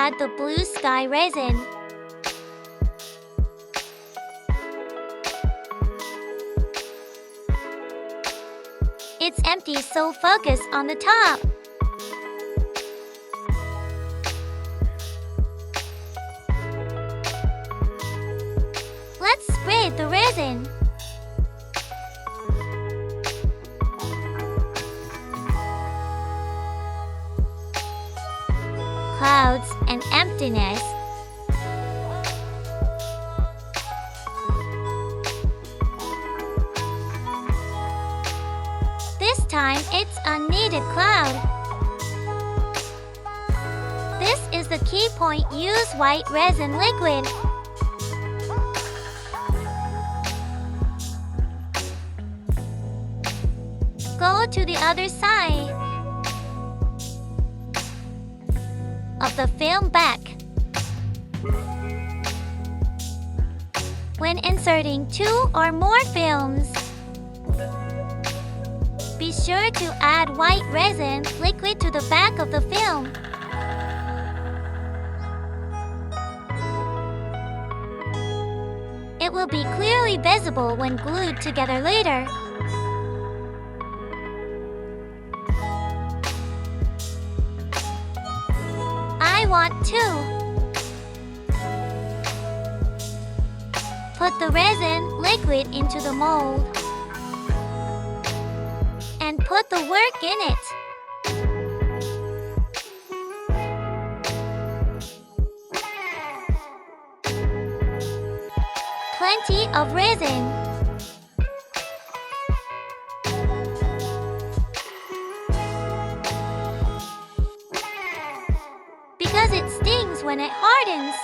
add the blue sky resin. It's empty, so focus on the top. Let's spread the resin. Clouds and emptiness. This time it's a kneaded cloud. This is the key point. Use white resin liquid. Go to the other side of the film back. When inserting 2 or more films, be sure to add white resin liquid to the back of the film. It will be clearly visible when glued together later. I want 2. Put the resin liquid into the mold and put the work in it. Plenty of resin. Because it stings when it hardens.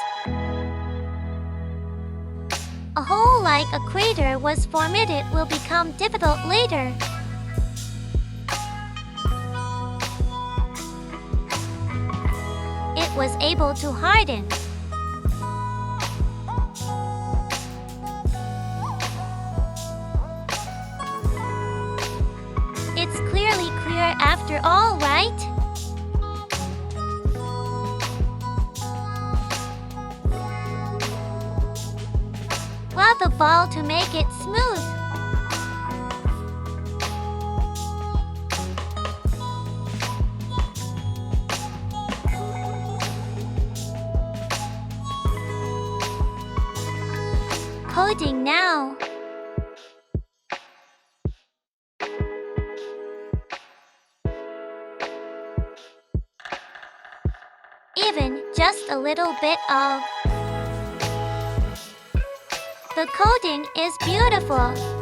A hole like a crater was formed. It will become difficult later. It was able to harden. It's clearly clear after all, right? Rub the ball to make it smooth. Coating now. Even just a little bit of. The coating is beautiful.